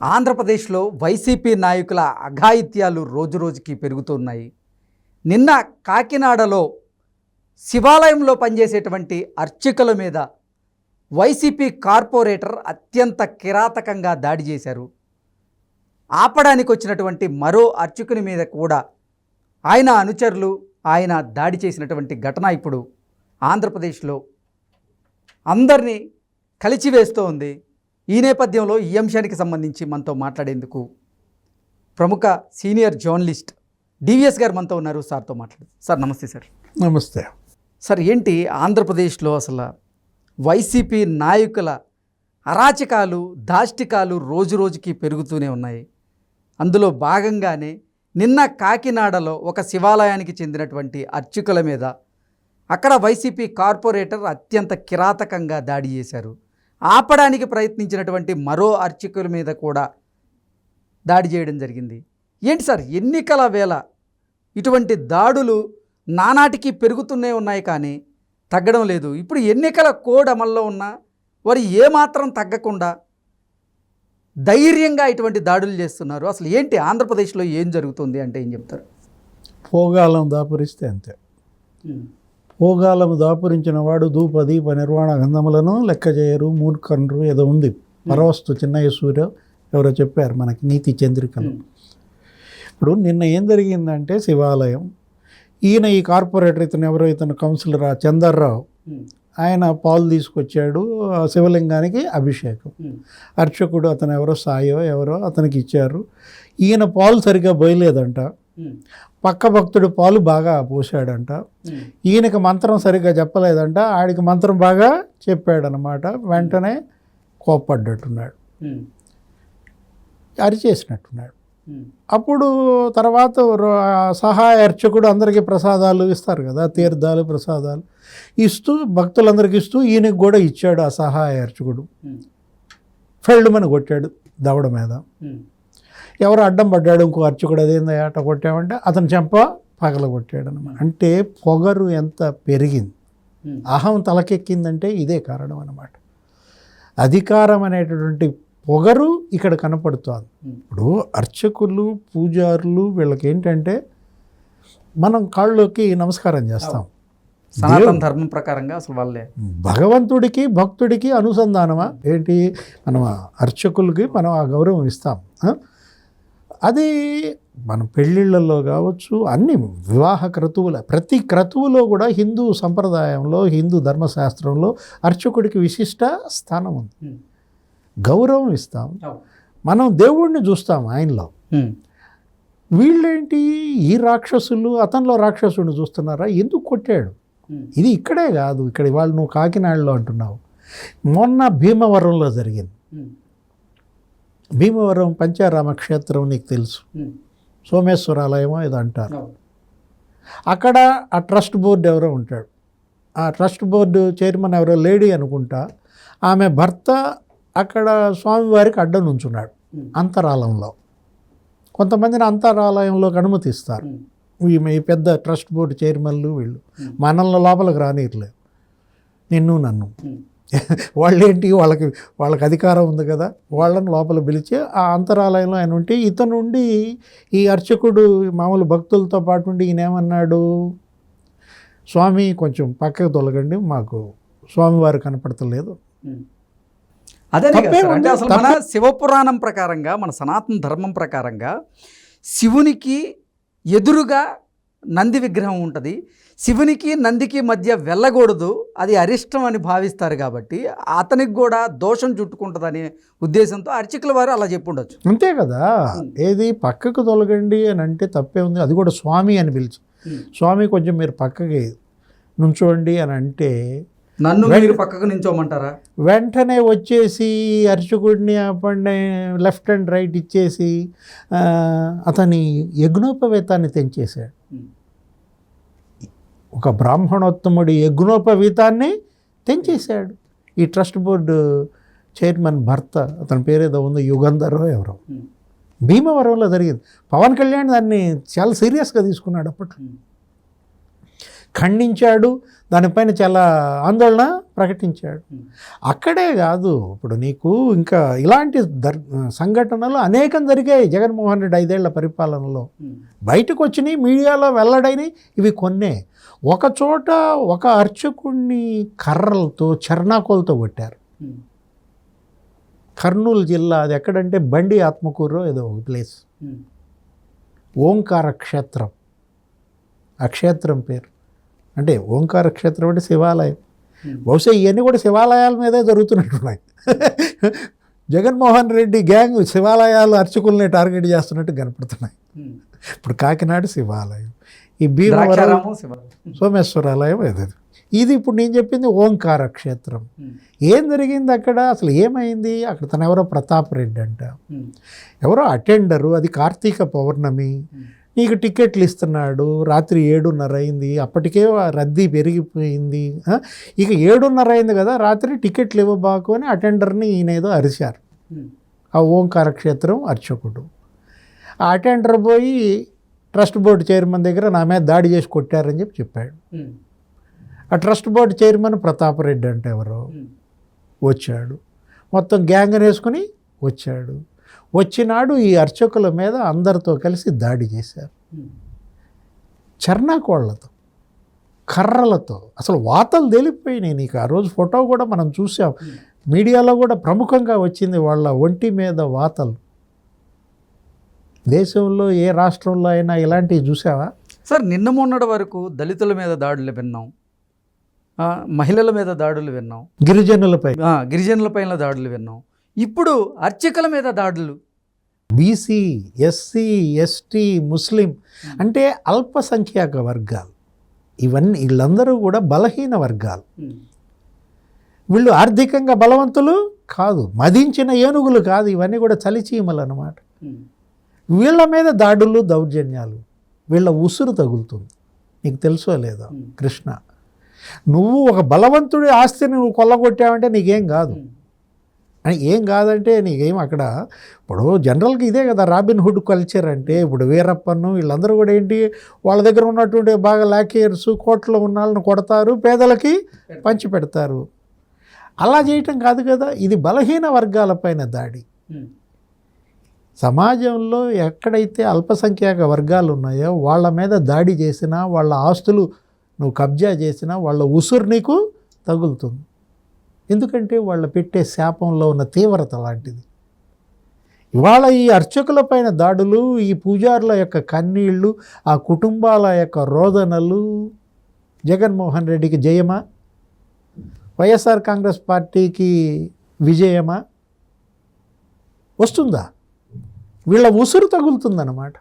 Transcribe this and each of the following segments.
ఆంధ్రప్రదేశ్లో వైసీపీ నాయకుల అఘాయిత్యాలు రోజురోజుకి పెరుగుతున్నాయి. నిన్న కాకినాడలో శివాలయంలో పనిచేసేటువంటి అర్చకుల మీద వైసీపీ కార్పొరేటర్ అత్యంత కిరాతకంగా దాడి చేశారు. ఆపడానికి వచ్చినటువంటి మరో అర్చకుని మీద కూడా ఆయన అనుచరులు ఆయన దాడి చేసినటువంటి ఘటన ఇప్పుడు ఆంధ్రప్రదేశ్లో అందరినీ కలిచివేస్తూ ఉంది. ఈ నేపథ్యంలో ఈ అంశానికి సంబంధించి మనతో మాట్లాడేందుకు ప్రముఖ సీనియర్ జర్నలిస్ట్ డివిఎస్ గారు మనతో ఉన్నారు. సార్తో మాట్లాడు. సార్ నమస్తే. సార్ నమస్తే. సార్ ఏంటి ఆంధ్రప్రదేశ్లో అసలు వైసీపీ నాయకుల అరాచకాలు దాష్టికాలు రోజు రోజుకి పెరుగుతూనే ఉన్నాయి. అందులో భాగంగానే నిన్న కాకినాడలో ఒక శివాలయానికి చెందినటువంటి అర్చకుల మీద అక్కడ వైసీపీ కార్పొరేటర్ అత్యంత కిరాతకంగా దాడి చేశారు. ఆపడానికి ప్రయత్నించినటువంటి మరో అర్చకుల మీద కూడా దాడి చేయడం జరిగింది. ఏంటి సార్, ఎన్నికల వేళ ఇటువంటి దాడులు నానాటికి పెరుగుతూనే ఉన్నాయి కానీ తగ్గడం లేదు. ఇప్పుడు ఎన్నికల కోడ్ అమల్లో ఉన్నా వారు ఏమాత్రం తగ్గకుండా ధైర్యంగా ఇటువంటి దాడులు చేస్తున్నారు. అసలు ఏంటి ఆంధ్రప్రదేశ్లో ఏం జరుగుతుంది అంటే ఏం చెప్తారు? పోగాలం దాపురిస్తే అంతే. పోగాలము దాపురించిన వాడు ధూప దీప నిర్వాణ గంధములను లెక్క చేయరు మూర్ఖండ్రు ఏదో ఉంది. పరవస్తు చిన్నయ్య సూర్య ఎవరో చెప్పారు మనకి నీతి చంద్రికలు. ఇప్పుడు నిన్న ఏం జరిగిందంటే శివాలయం ఈయన ఈ కార్పొరేటర్ ఇతను కౌన్సిలర్ చందర్రావు ఆయన పాలు తీసుకొచ్చాడు శివలింగానికి అభిషేకం. అర్చకుడు అతను ఎవరో సాయో ఎవరో అతనికి ఇచ్చారు. ఈయన పాలు సరిగ్గా పోయలేదంట. పక్క భక్తుడు పాలు బాగా పోసాడంట. ఈయనకి మంత్రం సరిగ్గా చెప్పలేదంట. ఆడికి మంత్రం బాగా చెప్పాడనమాట. వెంటనే కోప్పడ్డట్టున్నాడు, అరిచేసినట్టున్నాడు. అప్పుడు తర్వాత సహాయ అర్చకుడు అందరికీ ప్రసాదాలు ఇస్తారు కదా, తీర్థాలు ప్రసాదాలు ఇస్తూ భక్తులందరికీ ఇస్తూ ఈయనకి కూడా ఇచ్చాడు. ఆ సహాయ అర్చకుడు ఫెల్డ్మని కొట్టాడు దవడ మీద. ఎవరు అడ్డం పడ్డాడు ఇంకో అర్చకుడు, అదేందా ఆట కొట్టామంటే అతను చెంప పగల కొట్టాడు అనమాట. అంటే పొగరు ఎంత పెరిగింది, అహం తలకెక్కిందంటే ఇదే కారణం అన్నమాట. అధికారం అనేటటువంటి పొగరు ఇక్కడ కనపడుతుంది. ఇప్పుడు అర్చకులు పూజారులు వీళ్ళకి ఏంటంటే మనం కాళ్ళలోకి నమస్కారం చేస్తాం. సనాతన ధర్మం ప్రకారంగా అసలు వాళ్ళే భగవంతుడికి భక్తుడికి అనుసంధానమా ఏంటి? మనం అర్చకులకి మనం ఆ గౌరవం ఇస్తాం. అది మన పెళ్ళిళ్ళల్లో కావచ్చు, అన్ని వివాహ క్రతువుల ప్రతి క్రతువులో కూడా హిందూ సంప్రదాయంలో హిందూ ధర్మశాస్త్రంలో అర్చకుడికి విశిష్ట స్థానం ఉంది. గౌరవం ఇస్తాం. మనం దేవుణ్ణి చూస్తాం ఆయనలో. వీళ్ళేంటి ఈ రాక్షసులు అతనిలో రాక్షసుడిని చూస్తున్నారా? ఎందుకు కొట్టాడు? ఇది ఇక్కడే కాదు, ఇక్కడ ఇవాళ నువ్వు కాకినాడలో అంటున్నావు. మొన్న భీమవరంలో జరిగింది. భీమవరం పంచారామ క్షేత్రం నీకు తెలుసు, సోమేశ్వరాలయమో ఏదో అంటారు. అక్కడ ఆ ట్రస్ట్ బోర్డు ఎవరో ఉంటాడు. ఆ ట్రస్ట్ బోర్డు చైర్మన్ ఎవరో లేడీ అనుకుంటా. ఆమె భర్త అక్కడ స్వామివారికి అడ్డం నుంచున్నాడు అంతరాలయంలో. కొంతమందిని అంతరాలయంలోకి అనుమతిస్తారు ఈ పెద్ద ట్రస్ట్ బోర్డు చైర్మన్లు. వీళ్ళు మనల్ని లోపలికి రానిర్లేదు, నిన్ను నన్ను. వాళ్ళేంటి, వాళ్ళకి అధికారం ఉంది కదా, వాళ్ళని లోపల పిలిచి ఆ అంతరాలయంలో ఆయన ఉంటే ఇతను ఉండి ఈ అర్చకుడు మామూలు భక్తులతో పాటు ఉండి ఈయన ఏమన్నాడు, స్వామి కొంచెం పక్కకు తొలగండి, మాకు స్వామివారు కనపడతలేదు. అదే అంటే అసలు మన శివపురాణం ప్రకారంగా మన సనాతన ధర్మం ప్రకారంగా శివునికి ఎదురుగా నంది విగ్రహం ఉంటుంది. శివునికి నందికి మధ్య వెళ్ళకూడదు, అది అరిష్టం అని భావిస్తారు. కాబట్టి అతనికి కూడా దోషం చుట్టుకుంటుందనే ఉద్దేశంతో అర్చకుల వారు అలా చెప్పుండొచ్చు. అంతే కదా. ఏది పక్కకు తొలగండి అని అంటే తప్పే ఉంది. అది కూడా స్వామి అని పిలిచి, స్వామి కొంచెం మీరు పక్కకి నుంచోండి అని అంటే నన్ను మీరు పక్కకు నించోమంటారా? వెంటనే వచ్చేసి అర్చకుడిని అప్పటి లెఫ్ట్ అండ్ రైట్ ఇచ్చేసి అతని యజ్ఞోపవేతాన్ని తెంచేశాడు. ఒక బ్రాహ్మణోత్తముడి యజ్ఞోపవీతాన్ని తెంచేశాడు. ఈ ట్రస్ట్ బోర్డు చైర్మన్ భర్త, అతని పేరేదో ఉంది, యుగంధరో ఎవరో. భీమవరంలో జరిగింది. పవన్ కళ్యాణ్ దాన్ని చాలా సీరియస్గా తీసుకున్నాడు అప్పట్లో. ఖండించాడు, దానిపైన చాలా ఆందోళన ప్రకటించాడు. అక్కడే కాదు, ఇప్పుడు నీకు ఇంకా ఇలాంటి సంఘటనలు అనేకం జరిగాయి జగన్మోహన్ రెడ్డి 5 ఏళ్ల పరిపాలనలో. బయటకు వచ్చినాయి, మీడియాలో వెల్లడైనవి ఇవి కొన్నే. ఒక చోట ఒక అర్చకుడిని కర్రలతో చర్నాకోలతో కొట్టారు. కర్నూలు జిల్లా, అది ఎక్కడంటే బండి ఆత్మకూరు ఏదో ఒక ప్లేస్, ఓంకార క్షేత్రం. ఆ క్షేత్రం పేరు అంటే ఓంకార క్షేత్రం అంటే శివాలయం. బహుశా ఇవన్నీ కూడా శివాలయాల మీదే జరుగుతున్నట్టున్నాయి. జగన్మోహన్ రెడ్డి గ్యాంగ్ శివాలయాలు అర్చకుల్ని టార్గెట్ చేస్తున్నట్టు కనపడుతున్నాయి. ఇప్పుడు కాకినాడ శివాలయం, ఈ భీమవరం సోమేశ్వరాలయం ఇది ఇప్పుడు నేను చెప్పింది ఓంకార క్షేత్రం. ఏం జరిగింది అక్కడ, అసలు ఏమైంది అక్కడ? తను ఎవరో ప్రతాప్ రెడ్డి అంట, ఎవరో అటెండరు, అది కార్తీక పౌర్ణమి, నీకు టికెట్లు ఇస్తున్నాడు. రాత్రి 7:30 అయింది, అప్పటికే రద్దీ పెరిగిపోయింది. ఇక 7:30 అయింది కదా, రాత్రి టికెట్లు ఇవ్వబాకు అని అటెండర్ని ఈయనేదో అరిచారు. ఆ ఓంకార క్షేత్రం అర్చకుడు. ఆ అటెండర్ పోయి ట్రస్ట్ బోర్డు చైర్మన్ దగ్గర నా మీద దాడి చేసి కొట్టారని చెప్పాడు. ఆ trust board chairman Pratap Reddy అంటే ఎవరో వచ్చాడు, మొత్తం గ్యాంగ్ వేసుకుని వచ్చాడు. వచ్చినాడు ఈ అర్చకుల మీద అందరితో కలిసి దాడి చేశారు. చర్నాకోళ్లతో, కర్రలతో, అసలు వాతలు తేలిపోయినాయి. నీకు ఆ రోజు ఫోటో కూడా మనం చూసాం, మీడియాలో కూడా ప్రముఖంగా వచ్చింది వాళ్ళ ఒంటి మీద వాతలు. దేశంలో ఏ రాష్ట్రంలో అయినా ఇలాంటివి చూసావా? సార్, నిన్న మొన్నటి వరకు దళితుల మీద దాడులు విన్నాం, మహిళల మీద దాడులు విన్నాం, గిరిజనులపైన దాడులు విన్నాం. ఇప్పుడు అర్చకుల మీద దాడులు. బీసీ, ఎస్సీ, ఎస్టీ, ముస్లిం అంటే అల్పసంఖ్యాక వర్గాలు, ఇవన్నీ వీళ్ళందరూ కూడా బలహీన వర్గాలు. వీళ్ళు ఆర్థికంగా బలవంతులు కాదు, మదించిన ఏనుగులు కాదు, ఇవన్నీ కూడా చలిచీమలు అన్నమాట. వీళ్ళ మీద దాడులు, దౌర్జన్యాలు, వీళ్ళ ఉసురు తగులుతుంది. నీకు తెలుసో లేదో కృష్ణ, నువ్వు ఒక బలవంతుడి ఆస్తిని నువ్వు కొల్లగొట్టావంటే నీకేం కాదు. అని ఏం కాదంటే నీకేం అక్కడ ఇప్పుడు జనరల్గా ఇదే కదా రాబిన్ హుడ్ కల్చర్ అంటే. ఇప్పుడు వీరప్పను వీళ్ళందరూ కూడా ఏంటి, వాళ్ళ దగ్గర ఉన్నటువంటి బాగా లాకేయర్స్, కోట్లో ఉన్న వాళ్ళని కొడతారు, పేదలకి పంచి పెడతారు. అలా చేయటం కాదు కదా, ఇది బలహీన వర్గాలపైన దాడి. సమాజంలో ఎక్కడైతే అల్పసంఖ్యాక వర్గాలు ఉన్నాయో వాళ్ళ మీద దాడి చేసినా, వాళ్ళ ఆస్తులు నువ్వు కబ్జా చేసినా వాళ్ళ ఉసురు నీకు తగులుతుంది. ఎందుకంటే వాళ్ళు పెట్టే శాపంలో ఉన్న తీవ్రత లాంటిది. ఇవాళ ఈ అర్చకుల పైన దాడులు, ఈ పూజారుల యొక్క కన్నీళ్ళు, ఆ కుటుంబాల యొక్క రోదనలు, జగన్మోహన్ రెడ్డికి జయమా, వైఎస్ఆర్ కాంగ్రెస్ పార్టీకి విజయమా? వస్తుందా? వీళ్ళ ఉసురు తగులుతుందన్నమాట.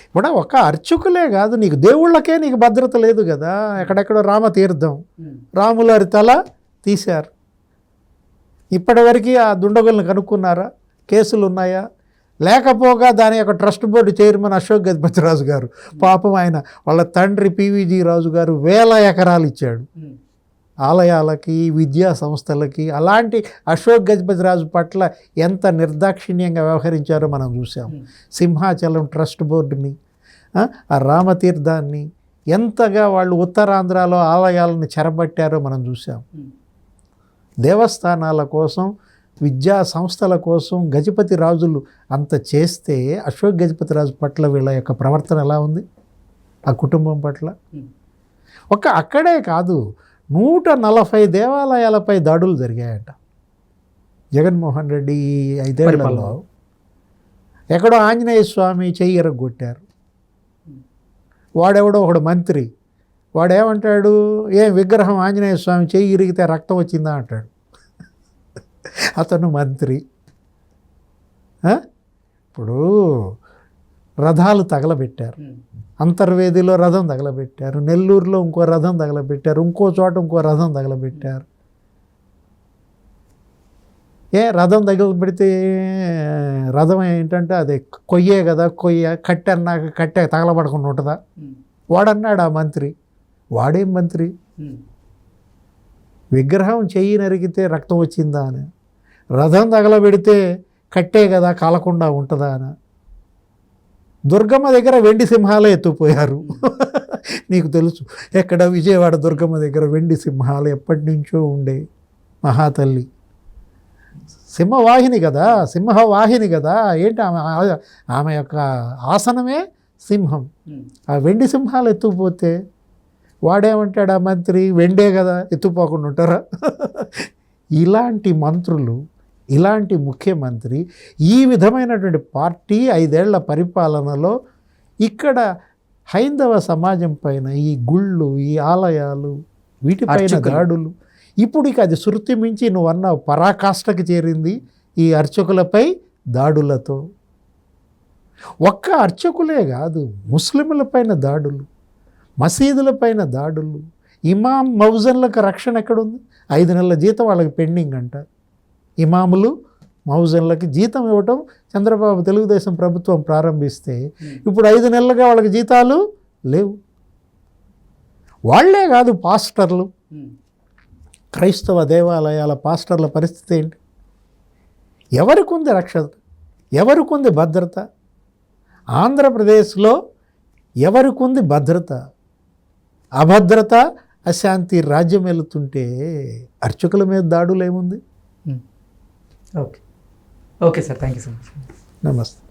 ఇప్పుడు ఒక అర్చకులే కాదు, నీకు దేవుళ్ళకే నీకు భద్రత లేదు కదా. ఎక్కడెక్కడో రామతీర్థం, రాములారి తల తీశారు. ఇప్పటివరకు ఆ దుండగులను కనుక్కున్నారా? కేసులు ఉన్నాయా? లేకపోగా దాని యొక్క trust board chairman Ashok Gajapathiraju గారు, పాపం ఆయన వాళ్ళ తండ్రి పివిజి రాజు గారు 1000 ఎకరాలు ఇచ్చాడు ఆలయాలకి, విద్యా సంస్థలకి. అలాంటి అశోక్ గజపతిరాజు పట్ల ఎంత నిర్దాక్షిణ్యంగా వ్యవహరించారో మనం చూసాం. సింహాచలం ట్రస్ట్ బోర్డుని, ఆ రామతీర్థాన్ని ఎంతగా వాళ్ళు ఉత్తరాంధ్రలో ఆలయాలను చెరబట్టారో మనం చూసాం. దేవస్థానాల కోసం, విద్యా సంస్థల కోసం గజపతి రాజులు అంత చేస్తే అశోక్ గజపతి రాజు పట్ల వీళ్ళ యొక్క ప్రవర్తన ఎలా ఉంది ఆ కుటుంబం పట్ల? అక్కడే కాదు, 140 దేవాలయాలపై దాడులు జరిగాయట జగన్మోహన్ రెడ్డి 5 ఏళ్లలో. ఎక్కడో ఆంజనేయ స్వామి చెయ్యి ఎరగొట్టారు. వాడెవడో ఒకడు మంత్రి, వాడేమంటాడు, ఏం విగ్రహం ఆంజనేయ స్వామి చెయ్యి ఇరిగితే రక్తం వచ్చిందా అంటాడు. అతను మంత్రి. ఇప్పుడు రథాలు తగలబెట్టారు, అంతర్వేదిలో రథం తగలబెట్టారు, నెల్లూరులో ఇంకో రథం తగలబెట్టారు, ఇంకో చోట ఇంకో రథం తగలబెట్టారు. రథం తగలబెడితే రథం ఏంటంటే అది కొయ్యే కదా, కట్టె అన్నాక కట్టె తగలబడకుండా ఉంటుందా? వాడన్నాడు ఆ మంత్రి. వాడేం మంత్రి? విగ్రహం చెయ్యి నరిగితే రక్తం వచ్చిందా అని, రథం తగలబెడితే కట్టే కదా కాలకుండా ఉంటుందా అని. దుర్గమ్మ దగ్గర వెండి సింహాలే ఎత్తుపోయారు. నీకు తెలుసు ఎక్కడ విజయవాడ దుర్గమ్మ దగ్గర వెండి సింహాలు ఎప్పటి నుంచో ఉండే మహాతల్లి సింహవాహిని కదా, సింహవాహిని కదా. ఏంటి ఆమె యొక్క ఆసనమే సింహం. ఆ వెండి సింహాలు ఎత్తుకుపోతే వాడేమంటాడు ఆ మంత్రి, వెండే కదా ఎత్తుపోకుండా ఉంటారా? ఇలాంటి మంత్రులు, ఇలాంటి ముఖ్యమంత్రి, ఈ విధమైనటువంటి పార్టీ 5 ఏళ్ల పరిపాలనలో ఇక్కడ హైందవ సమాజం పైన ఈ గుళ్ళు, ఈ ఆలయాలు, వీటిపైన దాడులు, ఇప్పుడు ఇక అది శృతి మించి నువ్వు అన్నావు పరాకాష్ఠకి చేరింది ఈ అర్చకులపై దాడులతో. ఒక్క అర్చకులే కాదు, ముస్లింలపైన దాడులు, మసీదులపైన దాడులు, ఇమాం మౌజన్లకు రక్షణ ఎక్కడుంది? 5 నెలల జీతం వాళ్ళకి పెండింగ్ అంట. ఇమాములు మౌజన్లకి జీతం ఇవ్వటం చంద్రబాబు తెలుగుదేశం ప్రభుత్వం ప్రారంభిస్తే ఇప్పుడు 5 నెలలుగా వాళ్ళకి జీతాలు లేవు. వాళ్లే కాదు, పాస్టర్లు, క్రైస్తవ దేవాలయాల పాస్టర్ల పరిస్థితి ఏంటి? ఎవరికి ఉంది రక్షణ? ఎవరికి ఉంది భద్రత? ఆంధ్రప్రదేశ్లో ఎవరికి ఉంది భద్రత? అభద్రత, అశాంతి రాజ్యం వెళుతుంటే అర్చకుల మీద దాడులు ఏముంది? Okay sir, thank you so much. నమస్తే.